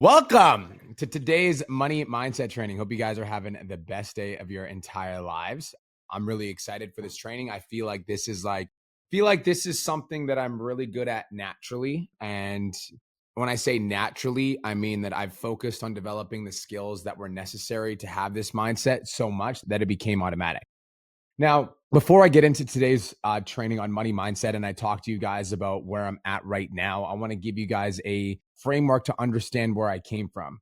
Welcome to today's money mindset training. Hope you guys are having the best day of your entire lives. I'm really excited for this training. I feel like this is something that I'm really good at naturally. And when I say naturally, I mean that I've focused on developing the skills that were necessary to have this mindset so much that it became automatic. Now, before I get into today's training on money mindset and I talk to you guys about where I'm at right now, I want to give you guys a framework to understand where I came from.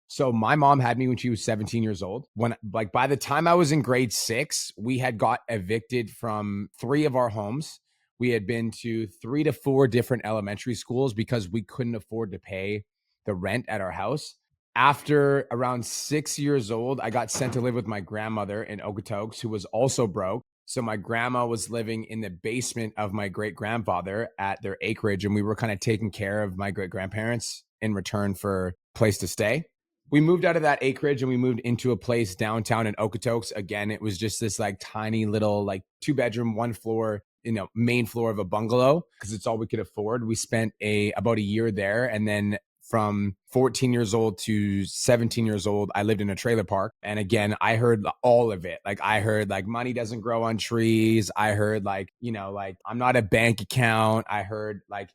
So my mom had me when she was 17 years old. By the time I was in grade 6, we had got evicted from 3 of our homes. We had been to 3 to 4 different elementary schools because we couldn't afford to pay the rent at our house. After around 6 years old, I got sent to live with my grandmother in Okotoks, who was also broke. So my grandma was living in the basement of my great grandfather at their acreage, and we were kind of taking care of my great grandparents in return for a place to stay. We moved out of that acreage and we moved into a place downtown in Okotoks. Again, it was just this like tiny little like 2-bedroom, 1 floor, main floor of a bungalow because it's all we could afford. We spent about a year there, and then from 14 years old to 17 years old, I lived in a trailer park. And again, I heard all of it. Like I heard like money doesn't grow on trees. I heard like I'm not a bank account. I heard like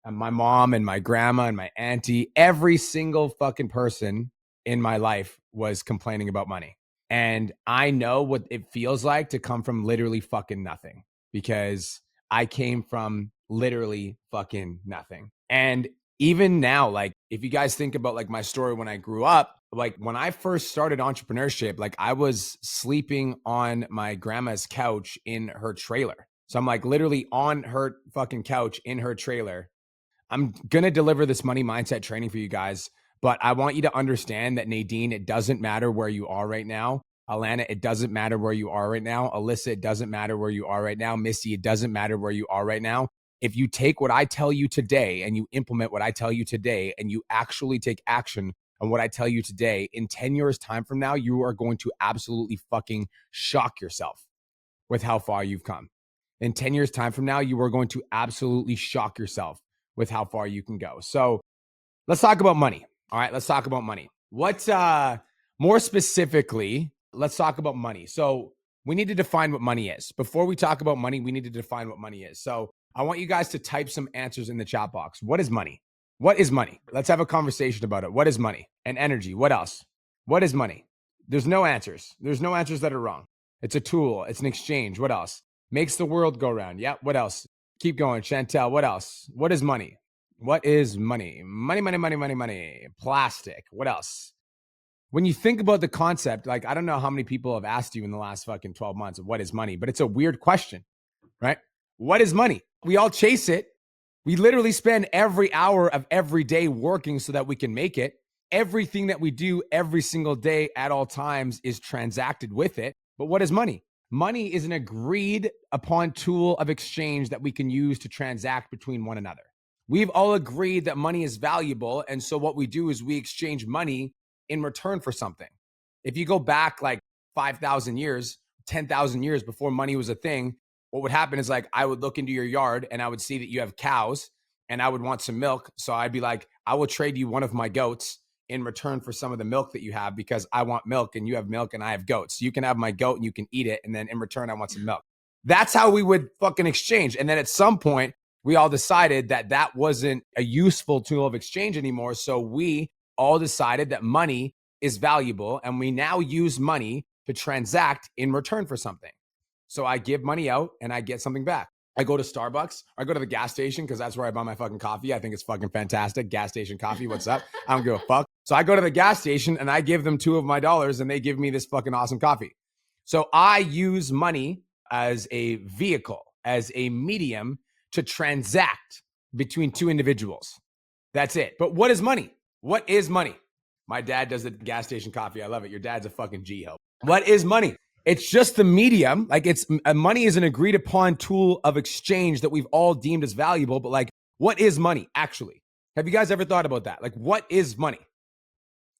my mom and my grandma and my auntie, every single fucking person in my life was complaining about money. And I know what it feels like to come from literally fucking nothing, because I came from literally fucking nothing. And even now, like if you guys think about like my story when I grew up, like when I first started entrepreneurship, like I was sleeping on my grandma's couch in her trailer. So I'm like literally on her fucking couch in her trailer. I'm going to deliver this money mindset training for you guys, but I want you to understand that Nadine, it doesn't matter where you are right now. Alana, it doesn't matter where you are right now. Alyssa, it doesn't matter where you are right now. Missy, it doesn't matter where you are right now. If you take what I tell you today and you implement what I tell you today and you actually take action on what I tell you today, in 10 years time from now, you are going to absolutely fucking shock yourself with how far you've come. In 10 years time from now, you are going to absolutely shock yourself with how far you can go. So let's talk about money. All right, let's talk about money. More specifically, let's talk about money. So we need to define what money is. Before we talk about money, we need to define what money is. So I want you guys to type some answers in the chat box. What is money? What is money? Let's have a conversation about it. What is money? And energy. What else? What is money? There's no answers. There's no answers that are wrong. It's a tool. It's an exchange. What else? Makes the world go round. Yeah. What else? Keep going. Chantel, what else? What is money? What is money? Money. Plastic. What else? When you think about the concept, like, I don't know how many people have asked you in the last fucking 12 months, what is money? But it's a weird question, right? What is money? We all chase it. We literally spend every hour of every day working so that we can make it. Everything that we do every single day at all times is transacted with it. But what is money? Money is an agreed upon tool of exchange that we can use to transact between one another. We've all agreed that money is valuable. And so what we do is we exchange money in return for something. If you go back like 5,000 years, 10,000 years before money was a thing, what would happen is like I would look into your yard and I would see that you have cows and I would want some milk. So I'd be like, I will trade you one of my goats in return for some of the milk that you have, because I want milk and you have milk and I have goats. You can have my goat and you can eat it. And then in return, I want some milk. That's how we would fucking exchange. And then at some point, we all decided that that wasn't a useful tool of exchange anymore. So we all decided that money is valuable and we now use money to transact in return for something. So I give money out and I get something back. I go to Starbucks, or I go to the gas station because that's where I buy my fucking coffee. I think it's fucking fantastic. Gas station coffee, what's up? I don't give a fuck. So I go to the gas station and I give them $2 of my dollars and they give me this fucking awesome coffee. So I use money as a vehicle, as a medium to transact between two individuals. That's it. But what is money? What is money? My dad does the gas station coffee. I love it. Your dad's a fucking G-ho. What is money? It's just the medium. Like money is an agreed upon tool of exchange that we've all deemed as valuable. But like, what is money actually? Have you guys ever thought about that? Like, what is money?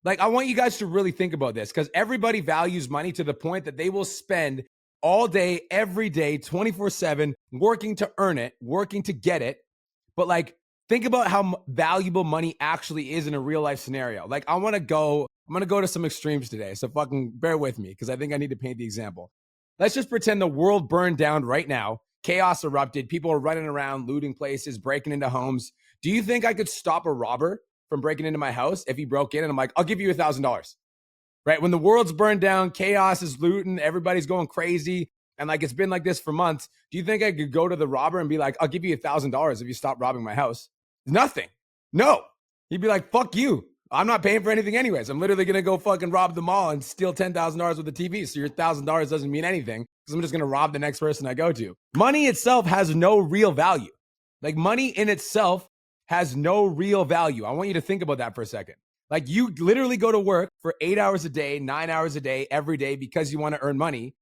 Like, I want you guys to really think about this, because everybody values money to the point that they will spend all day, every day, 24/7, working to earn it, working to get it. But like Think about how valuable money actually is in a real life scenario. Like I'm going to go to some extremes today. So fucking bear with me because I think I need to paint the example. Let's just pretend the world burned down right now. Chaos erupted. People are running around, looting places, breaking into homes. Do you think I could stop a robber from breaking into my house if he broke in and I'm like, I'll give you $1,000, right? When the world's burned down, chaos is looting, everybody's going crazy. And like, it's been like this for months. Do you think I could go to the robber and be like, I'll give you $1,000 if you stop robbing my house? Nothing. No. He'd be like, fuck you. I'm not paying for anything anyways. I'm literally going to go fucking rob the mall and steal $10,000 worth of TV. So your $1,000 doesn't mean anything because I'm just going to rob the next person I go to. Money itself has no real value. Like money in itself has no real value. I want you to think about that for a second. Like you literally go to work for 8 hours a day, 9 hours a day, every day because you want to earn money.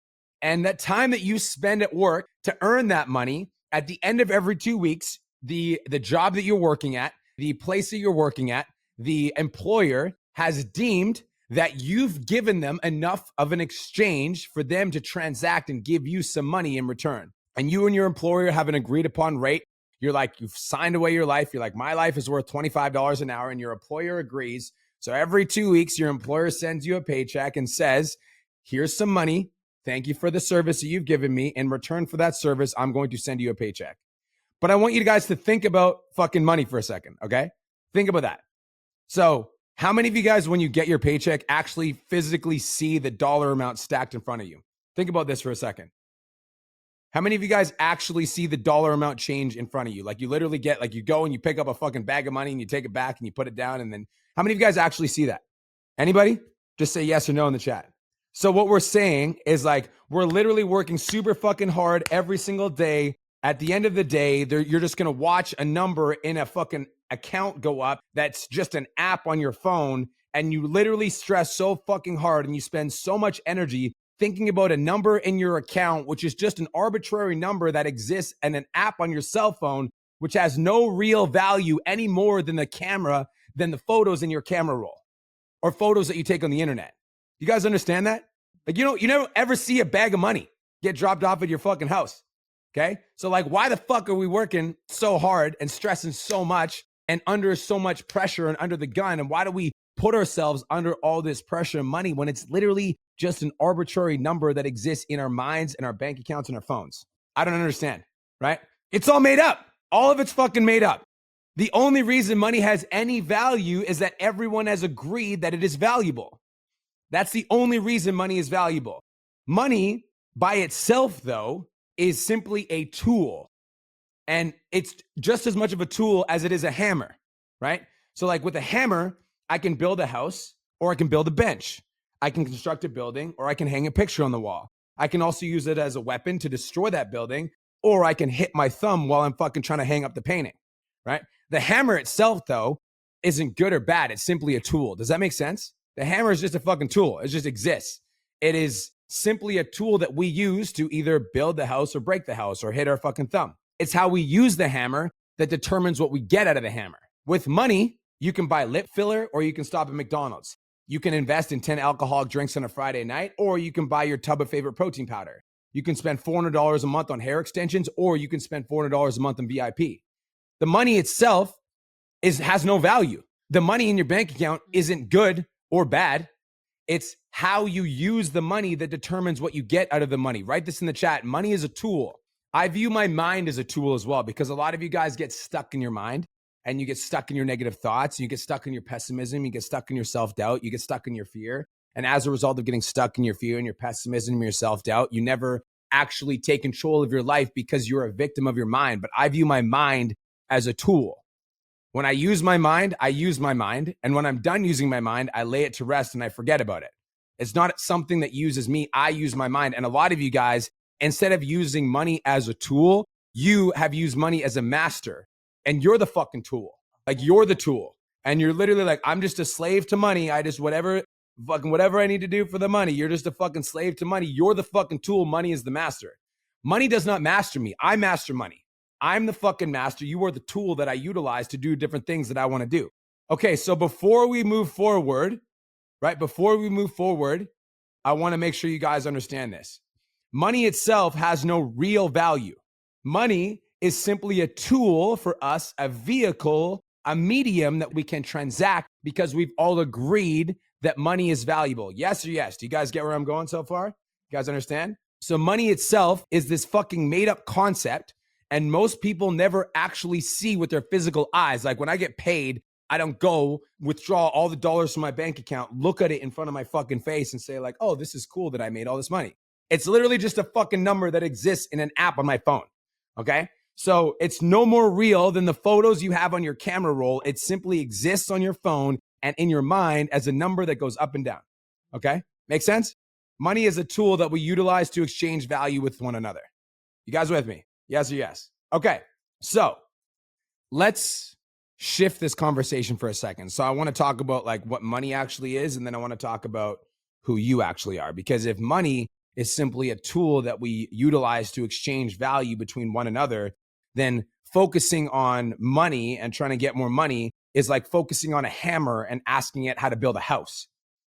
And that time that you spend at work to earn that money, at the end of every 2 weeks, the job that you're working at, the place that you're working at, the employer has deemed that you've given them enough of an exchange for them to transact and give you some money in return. And you and your employer have an agreed upon rate. You're like, you've signed away your life. You're like, my life is worth $25 an hour, and your employer agrees. So every 2 weeks, your employer sends you a paycheck and says, here's some money. Thank you for the service that you've given me. In return for that service, I'm going to send you a paycheck. But I want you guys to think about fucking money for a second, okay? Think about that. So how many of you guys, when you get your paycheck, actually physically see the dollar amount stacked in front of you? Think about this for a second. How many of you guys actually see the dollar amount change in front of you? Like you literally get, like you go and you pick up a fucking bag of money and you take it back and you put it down. And then how many of you guys actually see that? Anybody? Just say yes or no in the chat. So what we're saying is like, we're literally working super fucking hard every single day. At the end of the day, you're just going to watch a number in a fucking account go up. That's just an app on your phone. And you literally stress so fucking hard and you spend so much energy thinking about a number in your account, which is just an arbitrary number that exists in an app on your cell phone, which has no real value any more than the photos in your camera roll or photos that you take on the internet. You guys understand that? Like, you never ever see a bag of money get dropped off at your fucking house. Okay. So like, why the fuck are we working so hard and stressing so much and under so much pressure and under the gun? And why do we put ourselves under all this pressure and money when it's literally just an arbitrary number that exists in our minds and our bank accounts and our phones? I don't understand, right? It's all made up. All of it's fucking made up. The only reason money has any value is that everyone has agreed that it is valuable. That's the only reason money is valuable. Money by itself, though, is simply a tool. And it's just as much of a tool as it is a hammer, right? So like with a hammer, I can build a house or I can build a bench. I can construct a building or I can hang a picture on the wall. I can also use it as a weapon to destroy that building, or I can hit my thumb while I'm fucking trying to hang up the painting, right? The hammer itself, though, isn't good or bad. It's simply a tool. Does that make sense? The hammer is just a fucking tool. It just exists. It is simply a tool that we use to either build the house or break the house or hit our fucking thumb. It's how we use the hammer that determines what we get out of the hammer. With money, you can buy lip filler or you can stop at McDonald's. You can invest in 10 alcoholic drinks on a Friday night, or you can buy your tub of favorite protein powder. You can spend $400 a month on hair extensions, or you can spend $400 a month on VIP. The money itself has no value. The money in your bank account isn't good or bad. It's how you use the money that determines what you get out of the money. Write this in the chat. Money is a tool. I view my mind as a tool as well, because a lot of you guys get stuck in your mind and you get stuck in your negative thoughts. You get stuck in your pessimism. You get stuck in your self-doubt. You get stuck in your fear. And as a result of getting stuck in your fear and your pessimism and your self-doubt, you never actually take control of your life because you're a victim of your mind. But I view my mind as a tool. When I use my mind, I use my mind. And when I'm done using my mind, I lay it to rest and I forget about it. It's not something that uses me. I use my mind. And a lot of you guys, instead of using money as a tool, you have used money as a master. And you're the fucking tool. Like, you're the tool. And you're literally like, I'm just a slave to money. I just whatever I need to do for the money. You're just a fucking slave to money. You're the fucking tool. Money is the master. Money does not master me. I master money. I'm the fucking master. You are the tool that I utilize to do different things that I want to do. Okay, so before we move forward, I want to make sure you guys understand this. Money itself has no real value. Money is simply a tool for us, a vehicle, a medium that we can transact because we've all agreed that money is valuable. Yes or yes? Do you guys get where I'm going so far? You guys understand? So money itself is this fucking made up concept, and most people never actually see with their physical eyes. Like when I get paid, I don't go withdraw all the dollars from my bank account, look at it in front of my fucking face and say like, oh, this is cool that I made all this money. It's literally just a fucking number that exists in an app on my phone. Okay. So it's no more real than the photos you have on your camera roll. It simply exists on your phone and in your mind as a number that goes up and down. Okay. Make sense? Money is a tool that we utilize to exchange value with one another. You guys with me? Yes or yes? Okay. So let's shift this conversation for a second. So I want to talk about like what money actually is, and then I want to talk about who you actually are. Because if money is simply a tool that we utilize to exchange value between one another, then focusing on money and trying to get more money is like focusing on a hammer and asking it how to build a house.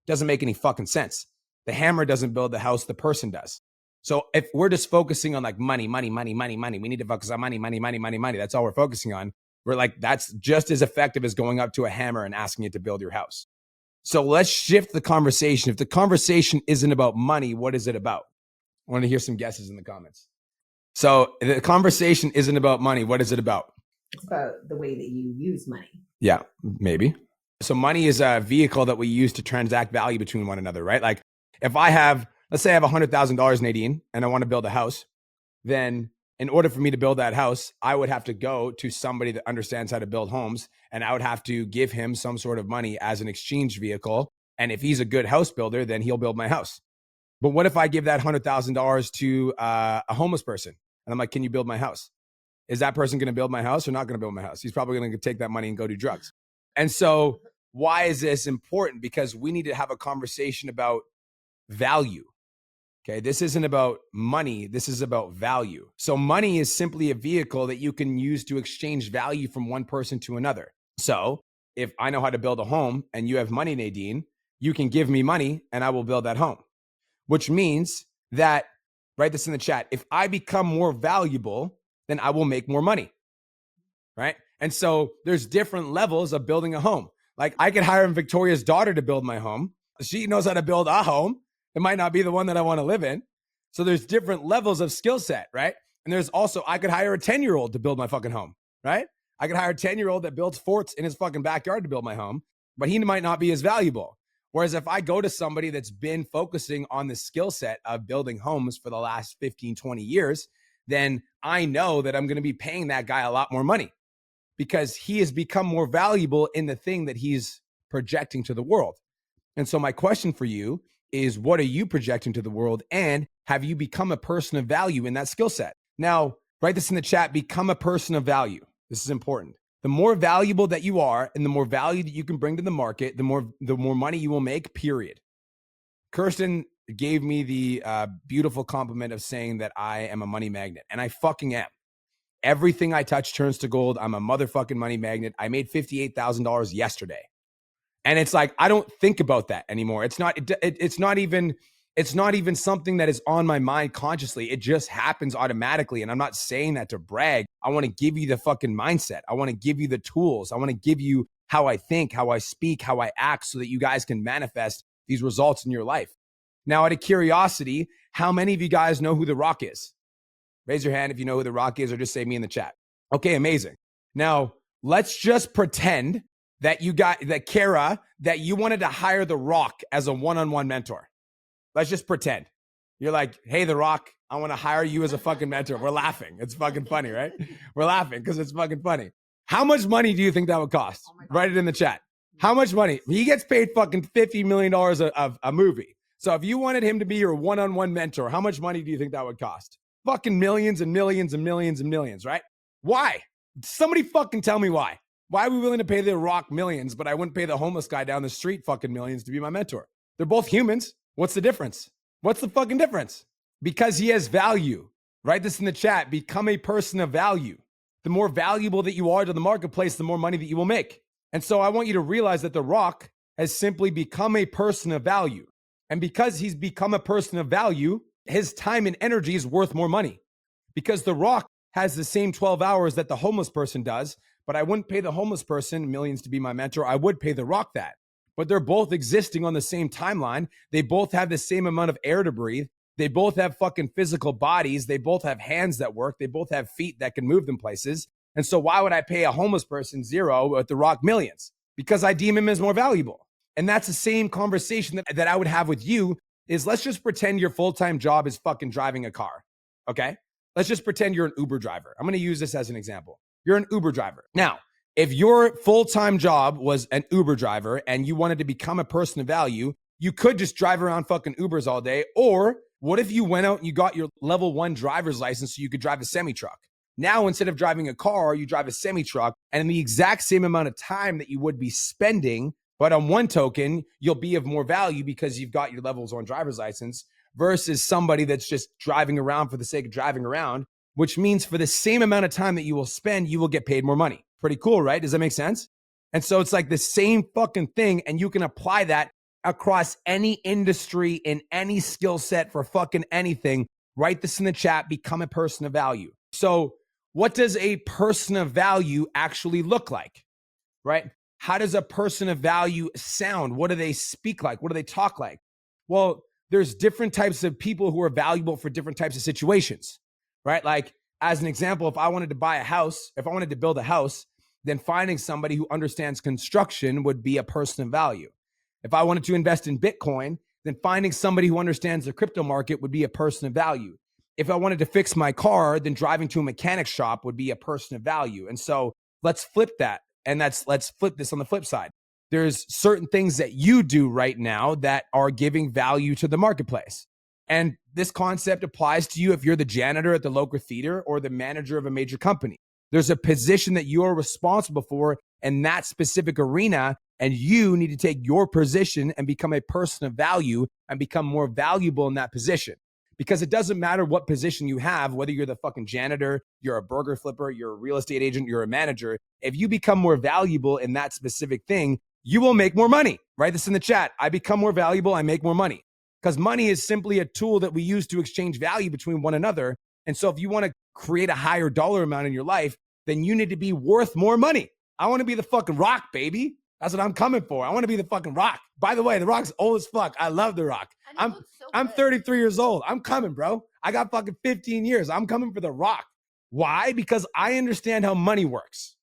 Doesn't make any fucking sense. The hammer doesn't build the house, the person does. So if we're just focusing on like money, we need to focus on money. That's all we're focusing on. We're like, that's just as effective as going up to a hammer and asking it to build your house. So let's shift the conversation. If the conversation isn't about money, what is it about? I want to hear some guesses in the comments. So the conversation isn't about money. What is it about? It's about the way that you use money. Yeah, maybe. So money is a vehicle that we use to transact value between one another, right? Like if I have, let's say I have $100,000, Nadine, and I want to build a house, then in order for me to build that house, I would have to go to somebody that understands how to build homes, and I would have to give him some sort of money as an exchange vehicle. And if he's a good house builder, then he'll build my house. But what if I give that $100,000 to a homeless person? And I'm like, can you build my house? Is that person going to build my house or not going to build my house? He's probably going to take that money and go do drugs. And so why is this important? Because we need to have a conversation about value. Okay, this isn't about money. This is about value. So money is simply a vehicle that you can use to exchange value from one person to another. So if I know how to build a home and you have money, Nadine, you can give me money and I will build that home, which means that, write this in the chat, if I become more valuable, then I will make more money, right? And so there's different levels of building a home. Like I could hire Victoria's daughter to build my home. She knows how to build a home. It might not be the one that I want to live in. So there's different levels of skill set, right? And there's also, I could hire a 10-year-old to build my fucking home, right? I could hire a 10-year-old that builds forts in his fucking backyard to build my home, but he might not be as valuable. Whereas if I go to somebody that's been focusing on the skill set of building homes for the last 15, 20 years, then I know that I'm going to be paying that guy a lot more money because he has become more valuable in the thing that he's projecting to the world. And so my question for you is, what are you projecting to the world? And have you become a person of value in that skill set? Now, write this in the chat, become a person of value. This is important. The more valuable that you are and the more value that you can bring to the market, the more money you will make, period. Kirsten gave me the beautiful compliment of saying that I am a money magnet, and I fucking am. Everything I touch turns to gold. I'm a motherfucking money magnet. I made $58,000 yesterday. And it's like, I don't think about that anymore. It's not even something that is on my mind consciously. It just happens automatically. And I'm not saying that to brag. I want to give you the fucking mindset. I want to give you the tools. I want to give you how I think, how I speak, how I act so that you guys can manifest these results in your life. Now, out of curiosity, how many of you guys know who The Rock is? Raise your hand if you know who The Rock is, or just say me in the chat. Okay, amazing. Now, let's just pretend that Kara, that you wanted to hire The Rock as a one-on-one mentor. Let's just pretend. You're like, hey, The Rock, I want to hire you as a fucking mentor. We're laughing. It's fucking funny, right? We're laughing because it's fucking funny. How much money do you think that would cost? Write it in the chat. How much money? He gets paid fucking $50 million of a movie. So if you wanted him to be your one-on-one mentor, how much money do you think that would cost? Fucking millions and millions and millions and millions, right? Why? Somebody fucking tell me why. Why are we willing to pay The Rock millions, but I wouldn't pay the homeless guy down the street fucking millions to be my mentor? They're both humans. What's the difference? What's the fucking difference? Because he has value. Write this in the chat. Become a person of value. The more valuable that you are to the marketplace, the more money that you will make. And so I want you to realize that The Rock has simply become a person of value. And because he's become a person of value, his time and energy is worth more money. Because The Rock has the same 12 hours that the homeless person does, but I wouldn't pay the homeless person millions to be my mentor. I would pay The Rock that. But they're both existing on the same timeline. They both have the same amount of air to breathe. They both have fucking physical bodies. They both have hands that work. They both have feet that can move them places. And so why would I pay a homeless person zero at The Rock millions? Because I deem him as more valuable. And that's the same conversation that I would have with you is let's just pretend your full-time job is fucking driving a car, okay? Let's just pretend you're an Uber driver. I'm going to use this as an example. You're an Uber driver. Now, if your full-time job was an Uber driver and you wanted to become a person of value, you could just drive around fucking Ubers all day. Or what if you went out and you got your level 1 driver's license so you could drive a semi-truck? Now, instead of driving a car, you drive a semi-truck, and in the exact same amount of time that you would be spending, but on one token, you'll be of more value because you've got your levels 1 driver's license versus somebody that's just driving around for the sake of driving around, which means for the same amount of time that you will spend, you will get paid more money. Pretty cool, right? Does that make sense? And so it's like the same fucking thing, and you can apply that across any industry in any skill set for fucking anything. Write this in the chat, become a person of value. So what does a person of value actually look like, right? How does a person of value sound? What do they speak like? What do they talk like? Well, there's different types of people who are valuable for different types of situations, right? Like as an example, if I wanted to buy a house, if I wanted to build a house, then finding somebody who understands construction would be a person of value. If I wanted to invest in Bitcoin, then finding somebody who understands the crypto market would be a person of value. If I wanted to fix my car, then driving to a mechanic shop would be a person of value. And so let's flip that. And let's flip this on the flip side. There's certain things that you do right now that are giving value to the marketplace. And this concept applies to you if you're the janitor at the local theater or the manager of a major company. There's a position that you're responsible for in that specific arena, and you need to take your position and become a person of value and become more valuable in that position. Because it doesn't matter what position you have, whether you're the fucking janitor, you're a burger flipper, you're a real estate agent, you're a manager. If you become more valuable in that specific thing, you will make more money. Write this in the chat. I become more valuable, I make more money. Because money is simply a tool that we use to exchange value between one another. And so if you want to create a higher dollar amount in your life, then you need to be worth more money. I want to be the fucking Rock, baby. That's what I'm coming for. I want to be the fucking Rock. By the way, The Rock's old as fuck. I love The Rock. I'm 33 years old. I'm coming, bro. I got fucking 15 years. I'm coming for The Rock. Why? Because I understand how money works.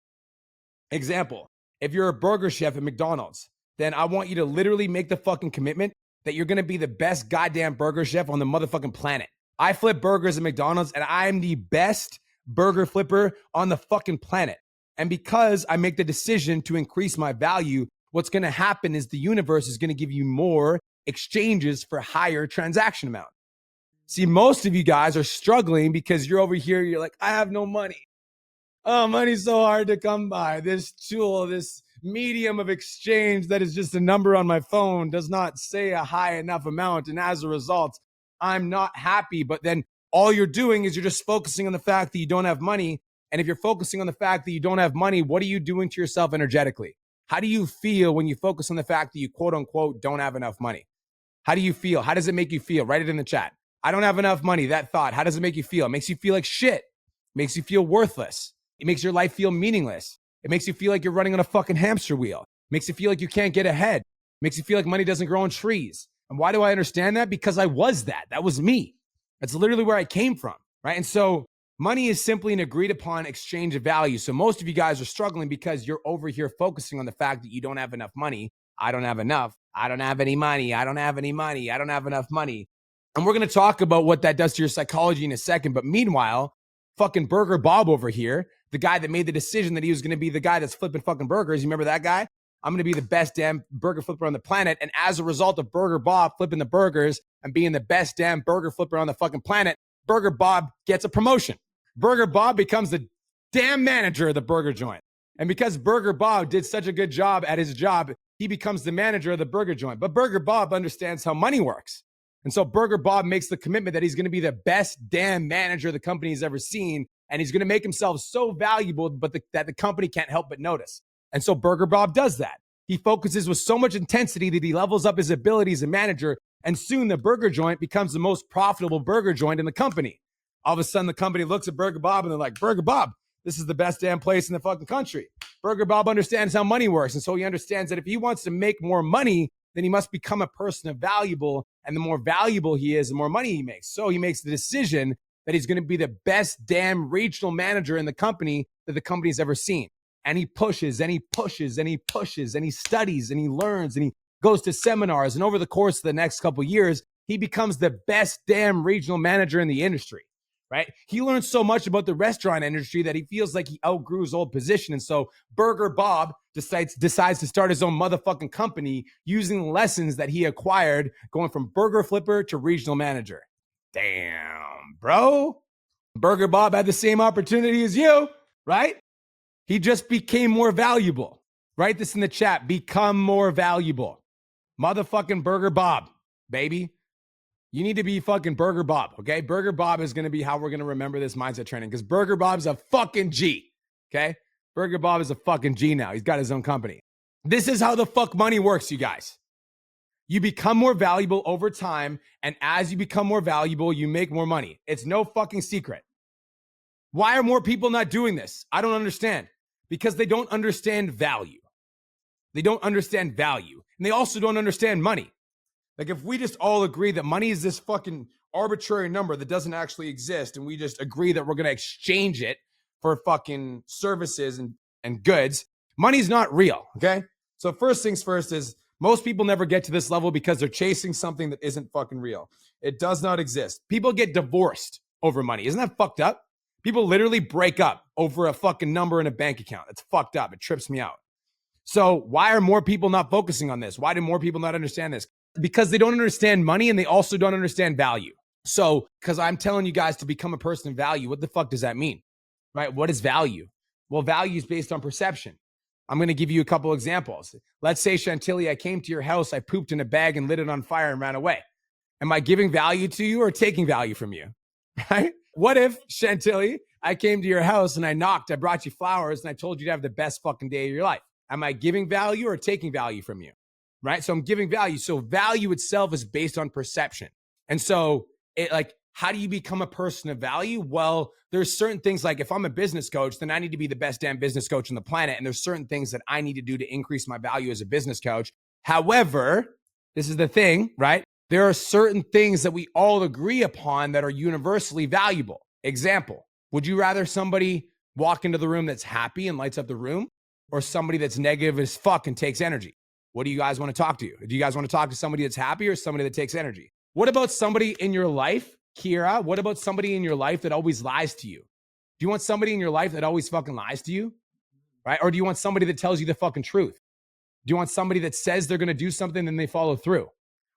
Example, if you're a burger chef at McDonald's, then I want you to literally make the fucking commitment that you're going to be the best goddamn burger chef on the motherfucking planet. I flip burgers at McDonald's and I'm the best burger flipper on the fucking planet. And because I make the decision to increase my value, what's going to happen is the universe is going to give you more exchanges for higher transaction amount. See, most of you guys are struggling because you're over here, you're like, I have no money. Oh, money's so hard to come by. This tool, this medium of exchange that is just a number on my phone does not say a high enough amount. And as a result, I'm not happy. But then all you're doing is you're just focusing on the fact that you don't have money. And if you're focusing on the fact that you don't have money, what are you doing to yourself energetically? How do you feel when you focus on the fact that you quote unquote don't have enough money? How do you feel? How does it make you feel? Write it in the chat. I don't have enough money. That thought, how does it make you feel? It makes you feel like shit. It makes you feel worthless. It makes your life feel meaningless. It makes you feel like you're running on a fucking hamster wheel. It makes you feel like you can't get ahead. It makes you feel like money doesn't grow on trees. And why do I understand that? Because I was that. That was me. That's literally where I came from, right? And so money is simply an agreed upon exchange of value. So most of you guys are struggling because you're over here focusing on the fact that you don't have enough money. I don't have enough. I don't have any money. I don't have any money. I don't have enough money. And we're going to talk about what that does to your psychology in a second. But meanwhile, fucking Burger Bob over here, the guy that made the decision that he was going to be the guy that's flipping fucking burgers. You remember that guy? I'm going to be the best damn burger flipper on the planet. And as a result of Burger Bob flipping the burgers and being the best damn burger flipper on the fucking planet, Burger Bob gets a promotion. Burger Bob becomes the damn manager of the burger joint. And because Burger Bob did such a good job at his job, he becomes the manager of the burger joint. But Burger Bob understands how money works. And so Burger Bob makes the commitment that he's going to be the best damn manager the company's ever seen. And he's going to make himself so valuable, that the company can't help but notice. And so Burger Bob does that. He focuses with so much intensity that he levels up his ability as a manager. And soon the burger joint becomes the most profitable burger joint in the company. All of a sudden, the company looks at Burger Bob and they're like, Burger Bob, this is the best damn place in the fucking country. Burger Bob understands how money works. And so he understands that if he wants to make more money, then he must become a person of valuable. And the more valuable he is, the more money he makes. So he makes the decision that he's going to be the best damn regional manager in the company that the company's ever seen. And he pushes and he pushes and he pushes and he studies and he learns and he goes to seminars. And over the course of the next couple of years, he becomes the best damn regional manager in the industry, right? He learns so much about the restaurant industry that he feels like he outgrew his old position. And so Burger Bob decides to start his own motherfucking company using the lessons that he acquired going from burger flipper to regional manager. Damn, bro. Burger Bob had the same opportunity as you, right? He just became more valuable. Write this in the chat. Become more valuable. Motherfucking Burger Bob, baby. You need to be fucking Burger Bob, okay? Burger Bob is going to be how we're going to remember this mindset training because Burger Bob's a fucking G, okay? Burger Bob is a fucking G now. He's got his own company. This is how the fuck money works, you guys. You become more valuable over time, and as you become more valuable, you make more money. It's no fucking secret. Why are more people not doing this? I don't understand. Because they don't understand value. They don't understand value. And they also don't understand money. Like if we just all agree that money is this fucking arbitrary number that doesn't actually exist, and we just agree that we're going to exchange it for fucking services and goods, money's not real, okay? So first things first is most people never get to this level because they're chasing something that isn't fucking real. It does not exist. People get divorced over money. Isn't that fucked up? People literally break up over a fucking number in a bank account. It's fucked up. It trips me out. So why are more people not focusing on this? Why do more people not understand this? Because they don't understand money and they also don't understand value. So, because I'm telling you guys to become a person of value, what the fuck does that mean? Right? What is value? Well, value is based on perception. I'm going to give you a couple examples. Let's say, Chantilly, I came to your house, I pooped in a bag and lit it on fire and ran away. Am I giving value to you or taking value from you? Right? What if, Chantilly, I came to your house and I knocked, I brought you flowers and I told you to have the best fucking day of your life? Am I giving value or taking value from you? Right? So I'm giving value. So value itself is based on perception. And so how do you become a person of value? Well, there's certain things like if I'm a business coach, then I need to be the best damn business coach on the planet. And there's certain things that I need to do to increase my value as a business coach. However, this is the thing, right? There are certain things that we all agree upon that are universally valuable. Example, would you rather somebody walk into the room that's happy and lights up the room or somebody that's negative as fuck and takes energy? What do you guys want to talk to? Do you guys want to talk to somebody that's happy or somebody that takes energy? What about somebody in your life, Kira? What about somebody in your life that always lies to you? Do you want somebody in your life that always fucking lies to you? Right? Or do you want somebody that tells you the fucking truth? Do you want somebody that says they're going to do something and they follow through?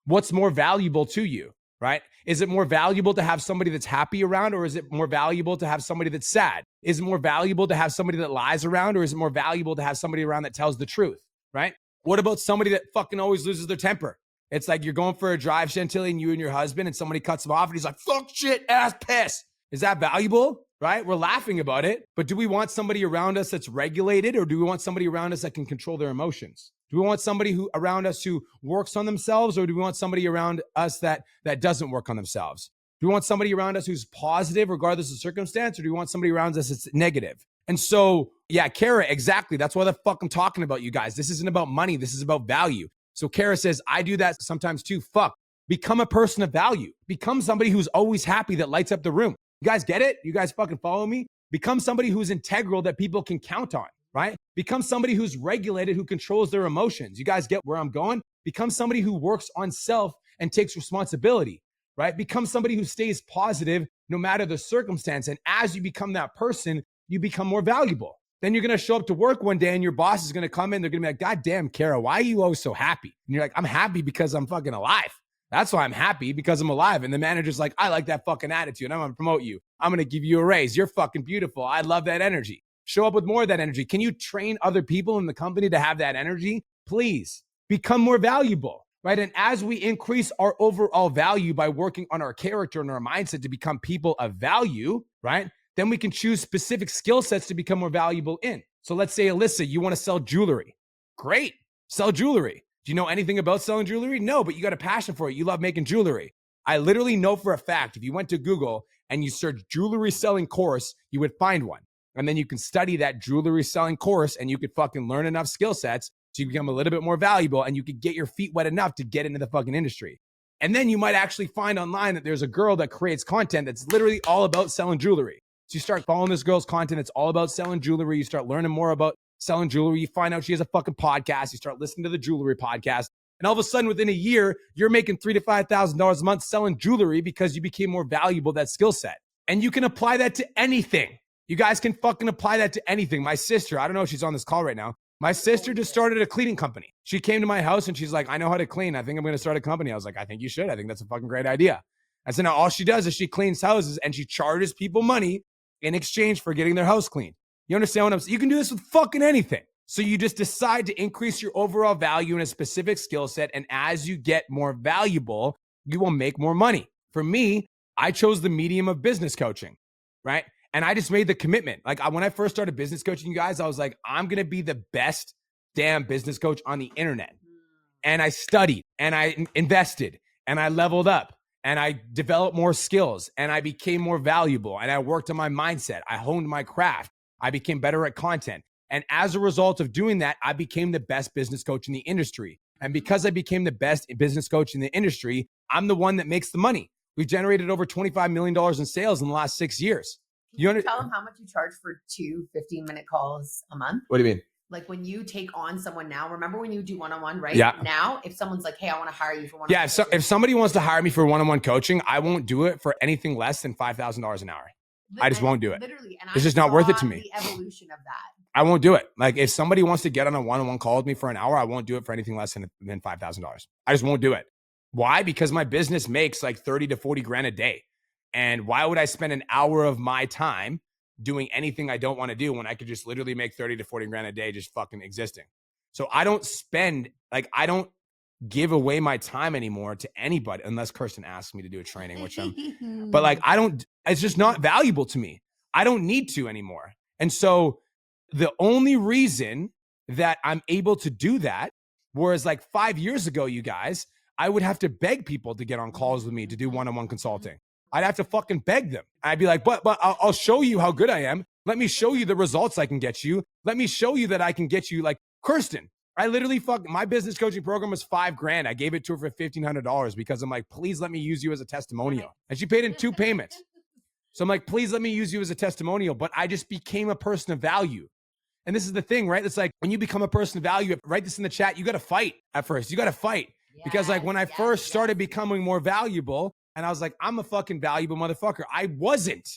What's more valuable to you, right? Is it more valuable to have somebody that's happy around or is it more valuable to have somebody that's sad? Is it more valuable to have somebody that lies around or is it more valuable to have somebody around that tells the truth, right? What about somebody that fucking always loses their temper? It's like you're going for a drive, Chantilly, and you and your husband, and somebody cuts him off and he's like, fuck, shit, ass, piss. Is that valuable, right? We're laughing about it, but do we want somebody around us that's regulated or do we want somebody around us that can control their emotions? Do we want somebody around us who works on themselves or do we want somebody around us that doesn't work on themselves? Do we want somebody around us who's positive regardless of circumstance or do we want somebody around us that's negative? And so, yeah, Kara, exactly. That's why the fuck I'm talking about, you guys. This isn't about money. This is about value. So Kara says, I do that sometimes too. Fuck. Become a person of value. Become somebody who's always happy that lights up the room. You guys get it? You guys fucking follow me? Become somebody who's integral that people can count on, right? Become somebody who's regulated, who controls their emotions. You guys get where I'm going? Become somebody who works on self and takes responsibility, right? Become somebody who stays positive no matter the circumstance. And as you become that person, you become more valuable. Then you're going to show up to work one day and your boss is going to come in. They're going to be like, God damn, Kara, why are you always so happy? And you're like, I'm happy because I'm fucking alive. That's why I'm happy, because I'm alive. And the manager's like, I like that fucking attitude. I'm going to promote you. I'm going to give you a raise. You're fucking beautiful. I love that energy. Show up with more of that energy. Can you train other people in the company to have that energy? Please become more valuable, right? And as we increase our overall value by working on our character and our mindset to become people of value, right? Then we can choose specific skill sets to become more valuable in. So let's say, Alyssa, you want to sell jewelry. Great. Sell jewelry. Do you know anything about selling jewelry? No, but you got a passion for it. You love making jewelry. I literally know for a fact, if you went to Google and you search jewelry selling course, you would find one. And then you can study that jewelry selling course and you could fucking learn enough skill sets so you become a little bit more valuable and you could get your feet wet enough to get into the fucking industry. And then you might actually find online that there's a girl that creates content that's literally all about selling jewelry. So you start following this girl's content. It's all about selling jewelry. You start learning more about selling jewelry. You find out she has a fucking podcast. You start listening to the jewelry podcast. And all of a sudden, within a year, you're making $3,000 to $5,000 a month selling jewelry because you became more valuable, that skill set. And you can apply that to anything. You guys can fucking apply that to anything. My sister, I don't know if she's on this call right now. My sister just started a cleaning company. She came to my house and she's like, I know how to clean. I think I'm going to start a company. I was like, I think you should. I think that's a fucking great idea. I said, now all she does is she cleans houses and she charges people money in exchange for getting their house cleaned. You understand what I'm saying? You can do this with fucking anything. So you just decide to increase your overall value in a specific skill set. And as you get more valuable, you will make more money. For me, I chose the medium of business coaching, right? And I just made the commitment. Like when I first started business coaching you guys, I was like, I'm going to be the best damn business coach on the internet. And I studied and I invested and I leveled up and I developed more skills and I became more valuable and I worked on my mindset. I honed my craft. I became better at content. And as a result of doing that, I became the best business coach in the industry. And because I became the best business coach in the industry, I'm the one that makes the money. We've generated over $25 million in sales in the last 6 years. Can you tell them how much you charge for 2 15-minute calls a month? What do you mean? Like when you take on someone now, remember when you do one-on-one, right? Yeah. Now, if someone's like, hey, I want to hire you for one-on-one. Yeah, if somebody wants to hire me for one-on-one coaching, I won't do it for anything less than $5,000 an hour. I just won't do it. Literally. And it's just not worth it to me. The evolution of that. I won't do it. Like if somebody wants to get on a one-on-one call with me for an hour, I won't do it for anything less than $5,000. I just won't do it. Why? Because my business makes like 30 to 40 grand a day. And why would I spend an hour of my time doing anything I don't want to do when I could just literally make 30 to 40 grand a day just fucking existing? So I don't give away my time anymore to anybody unless Kirsten asks me to do a training, which but like, it's just not valuable to me. I don't need to anymore. And so the only reason that I'm able to do that, whereas like 5 years ago, you guys, I would have to beg people to get on calls with me to do one-on-one consulting. I'd have to fucking beg them. I'd be like, but I'll show you how good I am. Let me show you the results I can get you. Let me show you that I can get you like Kirsten. I literally my business coaching program was $5,000. I gave it to her for $1,500 because I'm like, please let me use you as a testimonial. And she paid in 2 payments. So I'm like, please let me use you as a testimonial. But I just became a person of value. And this is the thing, right? It's like when you become a person of value, write this in the chat. You got to fight at first. You got to fight. Because like when I first started becoming more valuable and I was like, I'm a fucking valuable motherfucker. I wasn't.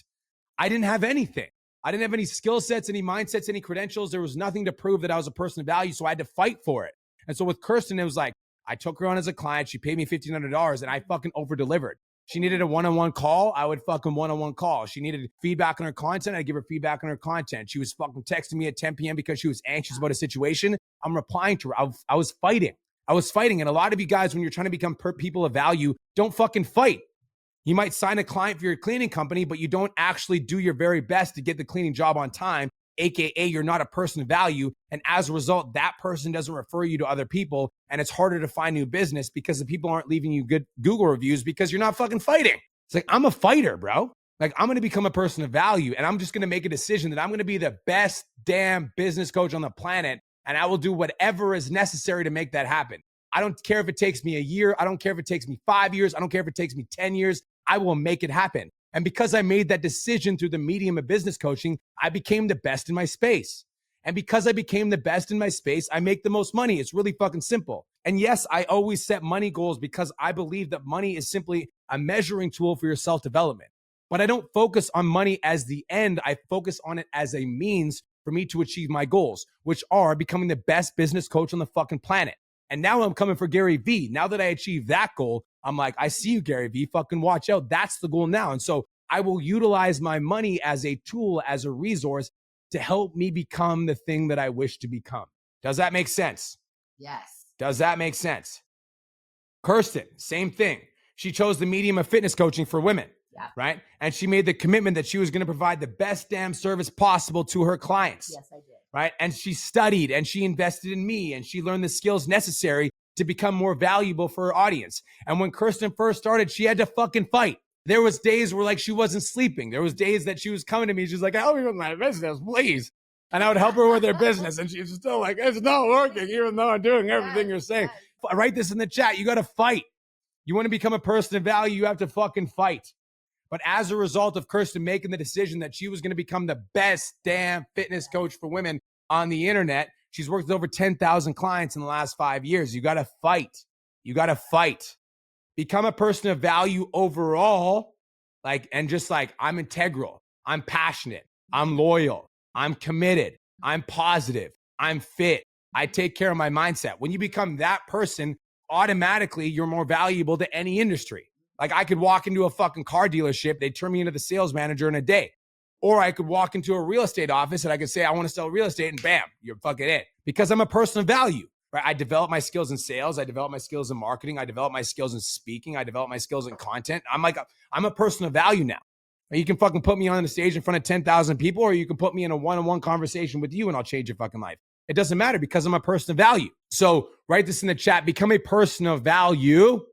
I didn't have anything. I didn't have any skill sets, any mindsets, any credentials. There was nothing to prove that I was a person of value. So I had to fight for it. And so with Kirsten, it was like, I took her on as a client. She paid me $1,500 and I fucking over delivered. She needed a one-on-one call. I would fucking one-on-one call. She needed feedback on her content. I'd give her feedback on her content. She was fucking texting me at 10 p.m. because she was anxious about a situation. I'm replying to her. I was fighting. And a lot of you guys, when you're trying to become people of value, don't fucking fight. You might sign a client for your cleaning company, but you don't actually do your very best to get the cleaning job on time, AKA you're not a person of value. And as a result, that person doesn't refer you to other people. And it's harder to find new business because the people aren't leaving you good Google reviews because you're not fucking fighting. It's like, I'm a fighter, bro. Like I'm going to become a person of value and I'm just going to make a decision that I'm going to be the best damn business coach on the planet. And I will do whatever is necessary to make that happen. I don't care if it takes me a year. I don't care if it takes me 5 years. I don't care if it takes me 10 years. I will make it happen. And because I made that decision through the medium of business coaching, I became the best in my space. And because I became the best in my space, I make the most money. It's really fucking simple. And yes, I always set money goals because I believe that money is simply a measuring tool for your self-development. But I don't focus on money as the end. I focus on it as a means for me to achieve my goals, which are becoming the best business coach on the fucking planet. And now I'm coming for Gary Vee. Now that I achieved that goal, I'm like, I see you, Gary Vee. Fucking watch out. That's the goal now. And so I will utilize my money as a tool, as a resource to help me become the thing that I wish to become. Does that make sense? Yes. Does that make sense? Kirsten, same thing. She chose the medium of fitness coaching for women, right? And she made the commitment that she was going to provide the best damn service possible to her clients. Yes, I did. Right? And she studied and she invested in me and she learned the skills necessary to become more valuable for her audience. And when Kirsten first started, she had to fucking fight. There was days where like she wasn't sleeping. There was days that she was coming to me. She's like, help me with my business, please. And I would help her with her business. And she's still like, it's not working, even though I'm doing everything you're saying. Write this in the chat. You got to fight. You want to become a person of value, you have to fucking fight. But as a result of Kirsten making the decision that she was going to become the best damn fitness coach for women on the internet, she's worked with over 10,000 clients in the last 5 years. You got to fight. You got to fight. Become a person of value overall, and just like, I'm integral, I'm passionate, I'm loyal, I'm committed, I'm positive, I'm fit, I take care of my mindset. When you become that person, automatically you're more valuable to any industry. Like I could walk into a fucking car dealership, they turn me into the sales manager in a day. Or I could walk into a real estate office and I could say, I want to sell real estate, and bam, you're fucking it. Because I'm a person of value. Right? I develop my skills in sales. I develop my skills in marketing. I develop my skills in speaking. I develop my skills in content. I'm a person of value now. You can fucking put me on the stage in front of 10,000 people, or you can put me in a one-on-one conversation with you and I'll change your fucking life. It doesn't matter because I'm a person of value. So write this in the chat, become a person of value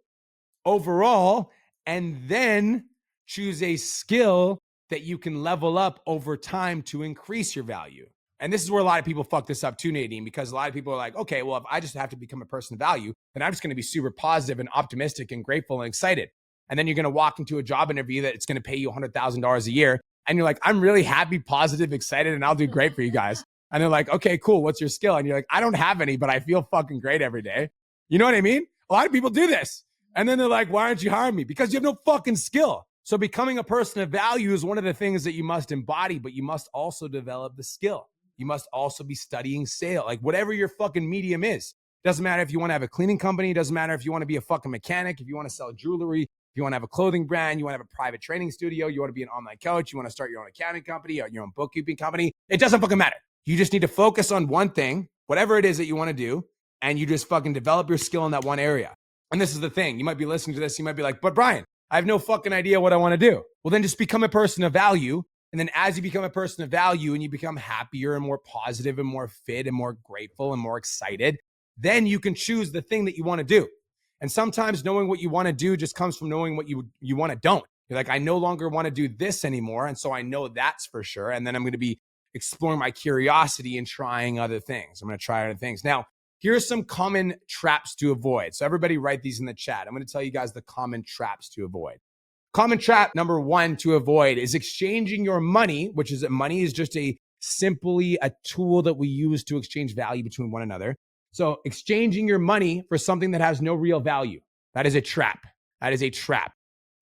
overall, and then choose a skill that you can level up over time to increase your value. And this is where a lot of people fuck this up too, Nadine, because a lot of people are like, okay, well, if I just have to become a person of value, then I'm just going to be super positive and optimistic and grateful and excited. And then you're going to walk into a job interview that it's going to pay you $100,000 a year. And you're like, I'm really happy, positive, excited, and I'll do great for you guys. And they're like, okay, cool. What's your skill? And you're like, I don't have any, but I feel fucking great every day. You know what I mean? A lot of people do this. And then they're like, why aren't you hiring me? Because you have no fucking skill. So becoming a person of value is one of the things that you must embody, but you must also develop the skill. You must also be studying sales, like whatever your fucking medium is. Doesn't matter if you want to have a cleaning company. Doesn't matter if you want to be a fucking mechanic, if you want to sell jewelry, if you want to have a clothing brand, you want to have a private training studio, you want to be an online coach, you want to start your own accounting company or your own bookkeeping company. It doesn't fucking matter. You just need to focus on one thing, whatever it is that you want to do, and you just fucking develop your skill in that one area. And this is the thing. You might be listening to this. You might be like, but Brian, I have no fucking idea what I want to do. Well, then just become a person of value. And then as you become a person of value and you become happier and more positive and more fit and more grateful and more excited, then you can choose the thing that you want to do. And sometimes knowing what you want to do just comes from knowing what you want to don't. You're like, I no longer want to do this anymore. And so I know that's for sure. And then I'm going to be exploring my curiosity and trying other things. I'm going to try other things. Now, here are some common traps to avoid. So everybody write these in the chat. I'm going to tell you guys the common traps to avoid. Common trap number one to avoid is exchanging your money, which is that money is just simply a tool that we use to exchange value between one another. So exchanging your money for something that has no real value. That is a trap. That is a trap.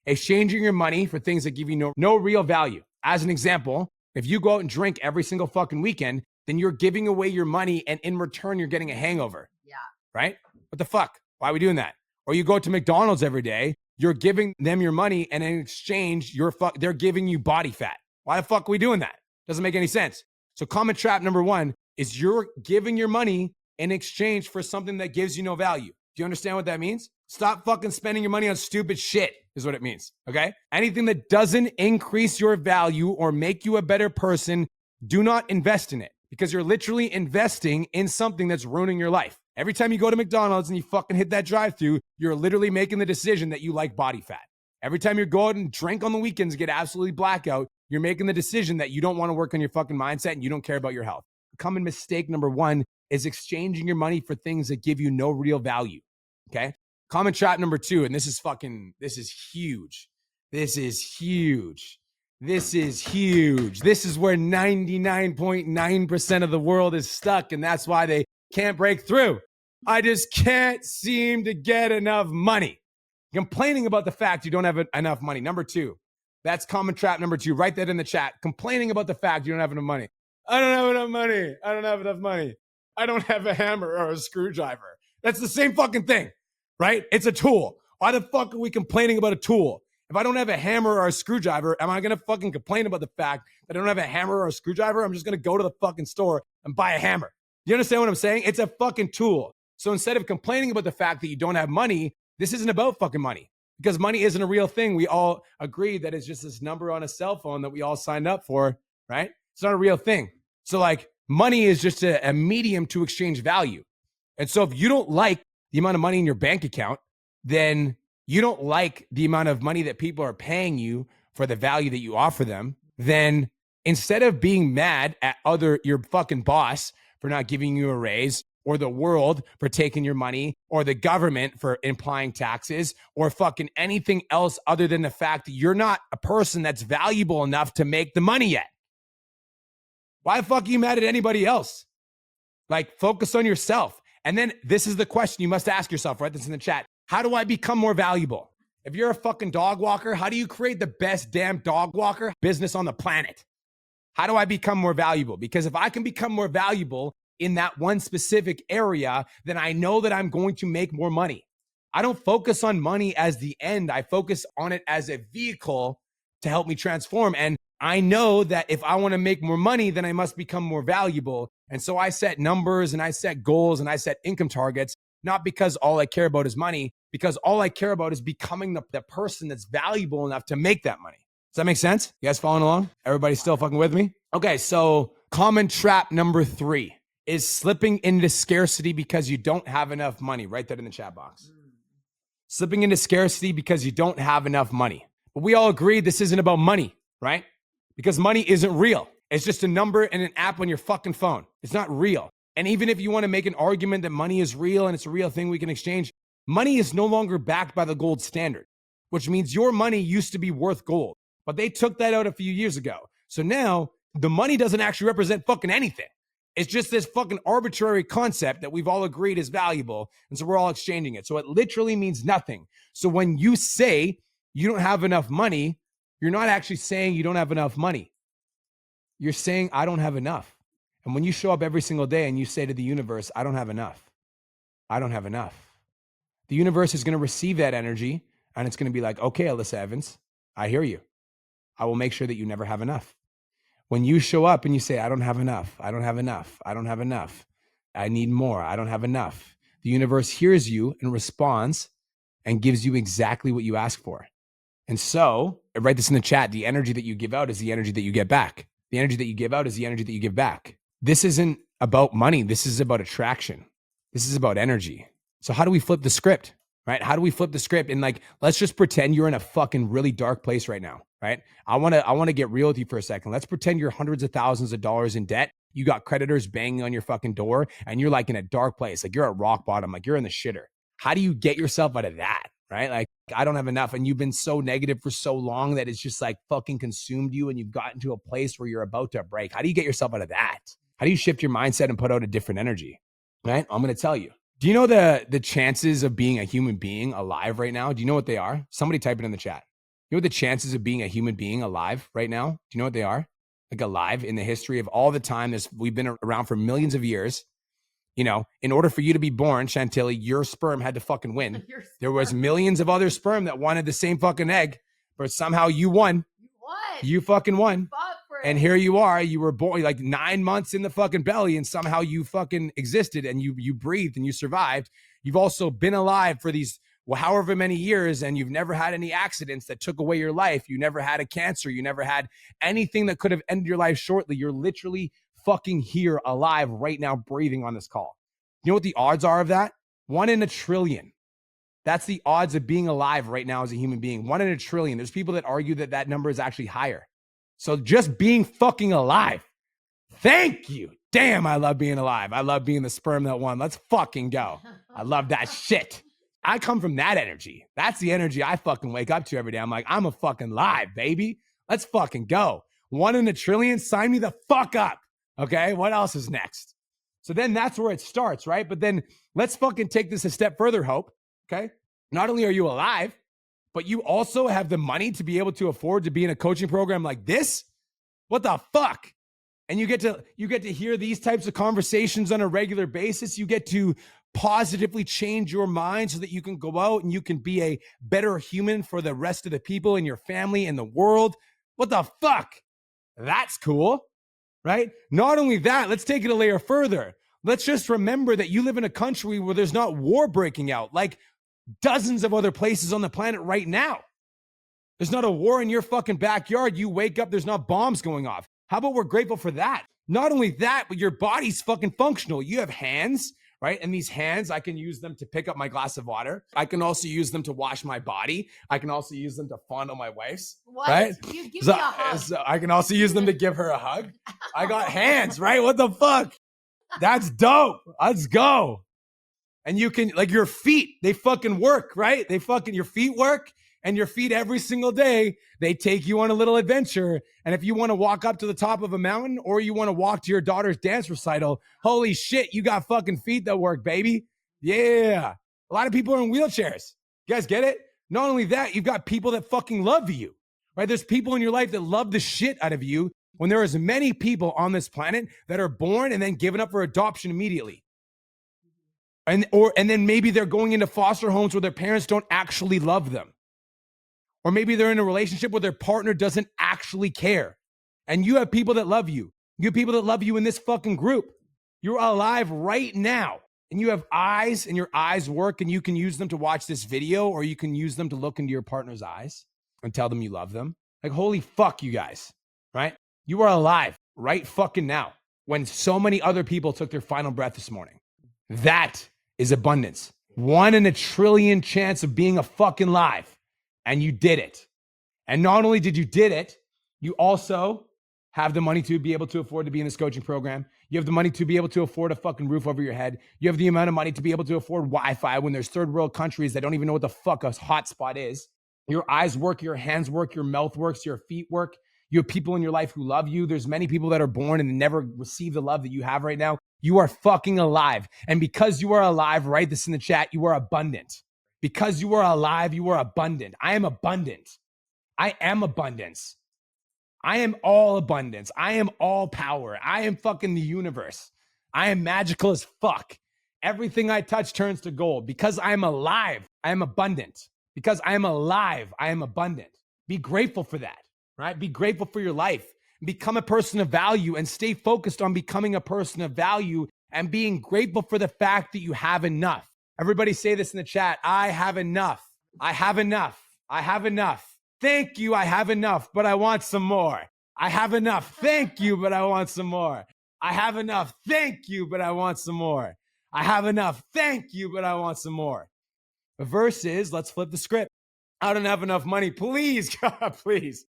Exchanging your money for things that give you no real value. As an example, if you go out and drink every single fucking weekend, then you're giving away your money and in return, you're getting a hangover. Yeah. Right? What the fuck? Why are we doing that? Or you go to McDonald's every day, you're giving them your money, and in exchange, they're giving you body fat. Why the fuck are we doing that? Doesn't make any sense. So common trap number one is you're giving your money in exchange for something that gives you no value. Do you understand what that means? Stop fucking spending your money on stupid shit is what it means, okay? Anything that doesn't increase your value or make you a better person, do not invest in it because you're literally investing in something that's ruining your life. Every time you go to McDonald's and you fucking hit that drive-thru, you're literally making the decision that you like body fat. Every time you go out and drink on the weekends and get absolutely blackout, you're making the decision that you don't want to work on your fucking mindset and you don't care about your health. Common mistake number one is exchanging your money for things that give you no real value, okay? Common trap number two, and this is huge. This is huge. This is huge. This is where 99.9% of the world is stuck, and that's why they can't break through. I just can't seem to get enough money. Complaining about the fact you don't have enough money. Number two, that's common trap number two. Write that in the chat. Complaining about the fact you don't have enough money. I don't have enough money. I don't have enough money. I don't have a hammer or a screwdriver. That's the same fucking thing, right? It's a tool. Why the fuck are we complaining about a tool? If I don't have a hammer or a screwdriver, am I going to fucking complain about the fact that I don't have a hammer or a screwdriver? I'm just going to go to the fucking store and buy a hammer. You understand what I'm saying? It's a fucking tool. So instead of complaining about the fact that you don't have money, this isn't about fucking money because money isn't a real thing. We all agree that it's just this number on a cell phone that we all signed up for, right? It's not a real thing. So like money is just a medium to exchange value. And so if you don't like the amount of money in your bank account, then you don't like the amount of money that people are paying you for the value that you offer them, then instead of being mad at your fucking boss for not giving you a raise, or the world for taking your money, or the government for implying taxes, or fucking anything else other than the fact that you're not a person that's valuable enough to make the money yet. Why the fuck are you mad at anybody else? Like, focus on yourself. And then this is the question you must ask yourself. Write this in the chat. How do I become more valuable? If you're a fucking dog walker, how do you create the best damn dog walker business on the planet? How do I become more valuable? Because if I can become more valuable in that one specific area, then I know that I'm going to make more money. I don't focus on money as the end. I focus on it as a vehicle to help me transform. And I know that if I want to make more money, then I must become more valuable. And so I set numbers and I set goals and I set income targets, not because all I care about is money, because all I care about is becoming the person that's valuable enough to make that money. Does that make sense? You guys following along? Everybody still fucking with me? Okay, so common trap number 3 is slipping into scarcity because you don't have enough money. Write that in the chat box. Slipping into scarcity because you don't have enough money. But we all agree this isn't about money, right? Because money isn't real. It's just a number and an app on your fucking phone. It's not real. And even if you want to make an argument that money is real and it's a real thing we can exchange, money is no longer backed by the gold standard, which means your money used to be worth gold. But they took that out a few years ago. So now the money doesn't actually represent fucking anything. It's just this fucking arbitrary concept that we've all agreed is valuable. And so we're all exchanging it. So it literally means nothing. So when you say you don't have enough money, you're not actually saying you don't have enough money. You're saying, I don't have enough. And when you show up every single day and you say to the universe, I don't have enough, I don't have enough, the universe is going to receive that energy and it's going to be like, okay, Alyssa Evans, I hear you. I will make sure that you never have enough. When you show up and you say, I don't have enough, I don't have enough, I don't have enough, I need more, I don't have enough, the universe hears you and responds and gives you exactly what you ask for. And so, write this in the chat, the energy that you give out is the energy that you get back. The energy that you give out is the energy that you give back. This isn't about money. This is about attraction. This is about energy. So how do we flip the script, right? How do we flip the script? And like, let's just pretend you're in a fucking really dark place right now, right? I want to get real with you for a second. Let's pretend you're hundreds of thousands of dollars in debt. You got creditors banging on your fucking door and you're like in a dark place. Like you're at rock bottom, like you're in the shitter. How do you get yourself out of that? Right? Like, I don't have enough. And you've been so negative for so long that it's just like fucking consumed you. And you've gotten to a place where you're about to break. How do you get yourself out of that? How do you shift your mindset and put out a different energy? Right? I'm going to tell you. Do you know the chances of being a human being alive right now? Do you know what they are? Somebody type it in the chat. You know what the chances of being a human being alive right now? Do you know what they are? Like alive in the history of all the time we've been around for millions of years. You know, in order for you to be born, Chantilly, your sperm had to fucking win. There was millions of other sperm that wanted the same fucking egg, but somehow you won. You won. You fucking won. Fought for it. And here you are. You were born like 9 months in the fucking belly, and somehow you fucking existed and you breathed and you survived. You've also been alive for these however many years, and you've never had any accidents that took away your life. You never had a cancer. You never had anything that could have ended your life shortly. You're literally fucking here alive right now, breathing on this call. You know what the odds are of that? 1 in a trillion. That's the odds of being alive right now as a human being. 1 in a trillion. There's people that argue that that number is actually higher. So just being fucking alive. Thank you. Damn, I love being alive. I love being the sperm that won. Let's fucking go. I love that shit. I come from that energy. That's the energy I fucking wake up to every day. I'm like, I'm a fucking live, baby. Let's fucking go. 1 in a trillion. Sign me the fuck up. Okay, what else is next? So then that's where it starts, right? But then let's fucking take this a step further, Hope, okay? Not only are you alive, but you also have the money to be able to afford to be in a coaching program like this? What the fuck? And you get to hear these types of conversations on a regular basis. You get to positively change your mind so that you can go out and you can be a better human for the rest of the people in your family and the world. What the fuck? That's cool. Right? Not only that, let's take it a layer further. Let's just remember that you live in a country where there's not war breaking out like dozens of other places on the planet right now. There's not a war in your fucking backyard. You wake up, there's not bombs going off. How about we're grateful for that? Not only that, but your body's fucking functional. You have hands, right? right? And these hands, I can use them to pick up my glass of water. I can also use them to wash my body. I can also use them to fondle my wife's, What? right? You give So, me a hug. so I can also use them to give her a hug. I got hands, right? What the fuck? That's dope. Let's go. And you can, like, your feet, they fucking work, right? Your feet work, and your feet every single day, they take you on a little adventure. And if you want to walk up to the top of a mountain or you want to walk to your daughter's dance recital, holy shit, you got fucking feet that work, baby. Yeah. A lot of people are in wheelchairs. You guys get it? Not only that, you've got people that fucking love you, right? There's people in your life that love the shit out of you when there are as many people on this planet that are born and then given up for adoption immediately. And then maybe they're going into foster homes where their parents don't actually love them. Or maybe they're in a relationship where their partner doesn't actually care. And you have people that love you. You have people that love you in this fucking group. You're alive right now. And you have eyes, and your eyes work, and you can use them to watch this video, or you can use them to look into your partner's eyes and tell them you love them. Like, holy fuck, you guys, right? You are alive right fucking now when so many other people took their final breath this morning. That is abundance. 1 in a trillion chance of being a fucking live. And you did it. And not only did you did it, you also have the money to be able to afford to be in this coaching program. You have the money to be able to afford a fucking roof over your head. You have the amount of money to be able to afford Wi-Fi when there's third world countries that don't even know what the fuck a hotspot is. Your eyes work, your hands work, your mouth works, your feet work. You have people in your life who love you. There's many people that are born and never receive the love that you have right now. You are fucking alive. And because you are alive, write this in the chat, you are abundant. Because you are alive, you are abundant. I am abundant. I am abundance. I am all abundance. I am all power. I am fucking the universe. I am magical as fuck. Everything I touch turns to gold. Because I am alive, I am abundant. Because I am alive, I am abundant. Be grateful for that, right? Be grateful for your life. Become a person of value and stay focused on becoming a person of value and being grateful for the fact that you have enough. Everybody say this in the chat. I have enough. I have enough. I have enough. Thank you. I have enough, but I want some more. I have enough. Thank you, but I want some more. I have enough. Thank you, but I want some more. I have enough. Thank you, but I want some more. Versus, let's flip the script. I don't have enough money. Please, God, please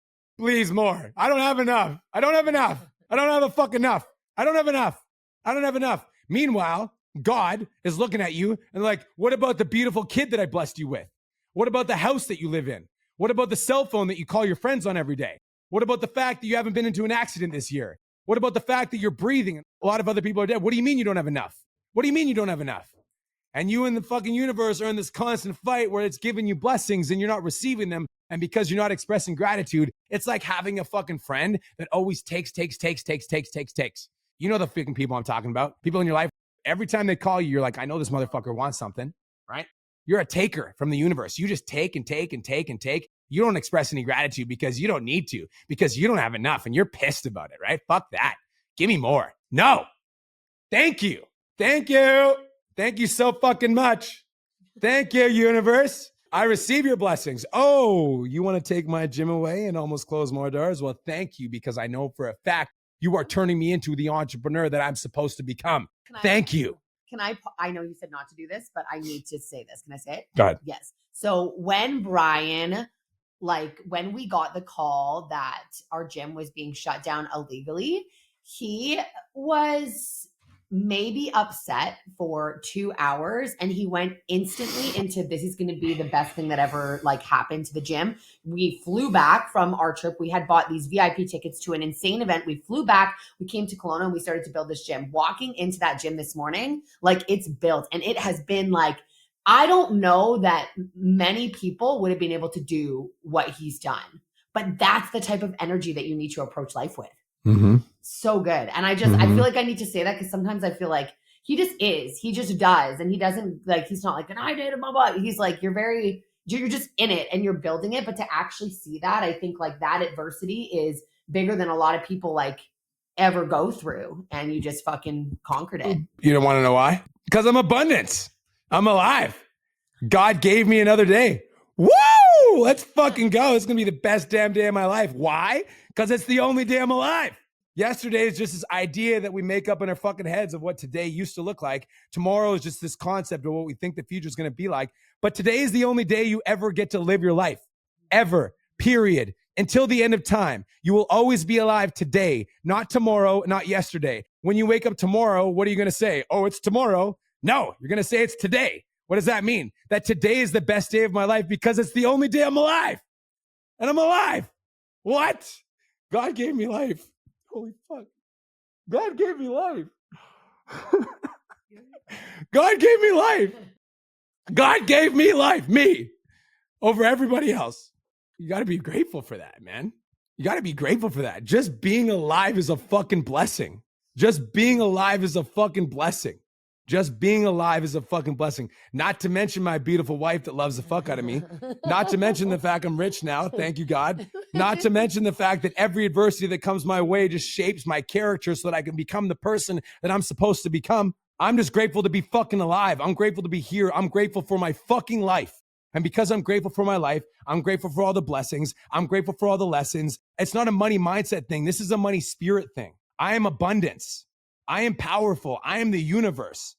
more. I don't have enough. I don't have enough. I don't have a fuck enough. I don't have enough. I don't have enough. Meanwhile, God is looking at you and like, what about the beautiful kid that I blessed you with? What about the house that you live in? What about the cell phone that you call your friends on every day? What about the fact that you haven't been into an accident this year? What about the fact that you're breathing? A lot of other people are dead. What do you mean you don't have enough? What do you mean you don't have enough? And you and the fucking universe are in this constant fight where it's giving you blessings and you're not receiving them. And because you're not expressing gratitude, it's like having a fucking friend that always takes. You know the freaking people I'm talking about. People in your life, every time they call you, you're like, I know this motherfucker wants something, right? You're a taker from the universe. You just take and take and take and take. You don't express any gratitude because you don't need to, because you don't have enough and you're pissed about it, right? Fuck that. Give me more. No. Thank you. Thank you. Thank you so fucking much. Thank you, universe. I receive your blessings. Oh, you want to take my gym away and almost close more doors? Well, thank you, because I know for a fact you are turning me into the entrepreneur that I'm supposed to become. Thank you. I know you said not to do this, but I need to say this. Can I say it? Go ahead. Yes. So when Brian, when we got the call that our gym was being shut down illegally, he was maybe upset for 2 hours, and he went instantly into, this is going to be the best thing that ever happened to the gym. We flew back from our trip. We had bought these VIP tickets to an insane event. We flew back, we came to Kelowna, and we started to build this gym. Walking into that gym this morning, it's built, and it has been I don't know that many people would have been able to do what he's done, but that's the type of energy that you need to approach life with. Mm-hmm. So good. And I feel like I need to say that because sometimes I feel like he just is. He just does. And he doesn't he's not and I did it, blah, blah. He's you're just in it and you're building it. But to actually see that, I think that adversity is bigger than a lot of people ever go through. And you just fucking conquered it. You don't want to know why? Because I'm abundance. I'm alive. God gave me another day. Woo! Let's fucking go. It's going to be the best damn day of my life. Why? Because it's the only day I'm alive. Yesterday is just this idea that we make up in our fucking heads of what today used to look like. Tomorrow is just this concept of what we think the future is going to be like. But today is the only day you ever get to live your life. Ever. Period. Until the end of time. You will always be alive today, not tomorrow, not yesterday. When you wake up tomorrow, what are you going to say? Oh, it's tomorrow. No, you're going to say it's today. What does that mean? That today is the best day of my life because it's the only day I'm alive. And I'm alive. What? God gave me life. Holy fuck. God gave me life. God gave me life. God gave me life, me, over everybody else. You got to be grateful for that, man. You got to be grateful for that. Just being alive is a fucking blessing. Just being alive is a fucking blessing. Just being alive is a fucking blessing. Not to mention my beautiful wife that loves the fuck out of me. Not to mention the fact I'm rich now. Thank you, God. Not to mention the fact that every adversity that comes my way just shapes my character so that I can become the person that I'm supposed to become. I'm just grateful to be fucking alive. I'm grateful to be here. I'm grateful for my fucking life. And because I'm grateful for my life, I'm grateful for all the blessings. I'm grateful for all the lessons. It's not a money mindset thing. This is a money spirit thing. I am abundance. I am powerful. I am the universe.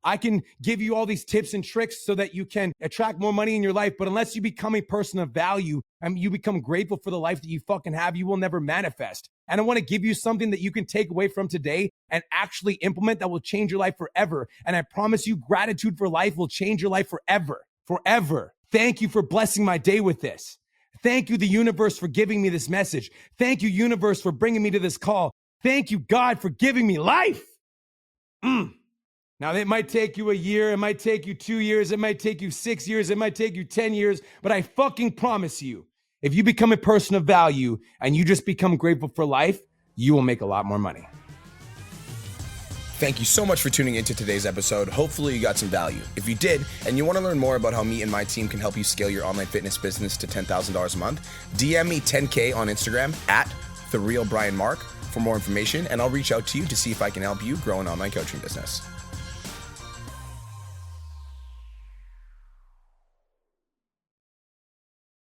I can give you all these tips and tricks so that you can attract more money in your life. But unless you become a person of value and you become grateful for the life that you fucking have, you will never manifest. And I want to give you something that you can take away from today and actually implement that will change your life forever. And I promise you, gratitude for life will change your life forever, forever. Thank you for blessing my day with this. Thank you, the universe, for giving me this message. Thank you, universe, for bringing me to this call. Thank you, God, for giving me life. Now, it might take you a year, it might take you 2 years, it might take you 6 years, it might take you 10 years, but I fucking promise you, if you become a person of value and you just become grateful for life, you will make a lot more money. Thank you so much for tuning into today's episode. Hopefully you got some value. If you did, and you want to learn more about how me and my team can help you scale your online fitness business to $10,000 a month, DM me 10K on Instagram at TheRealBrianMark for more information, and I'll reach out to you to see if I can help you grow an online coaching business.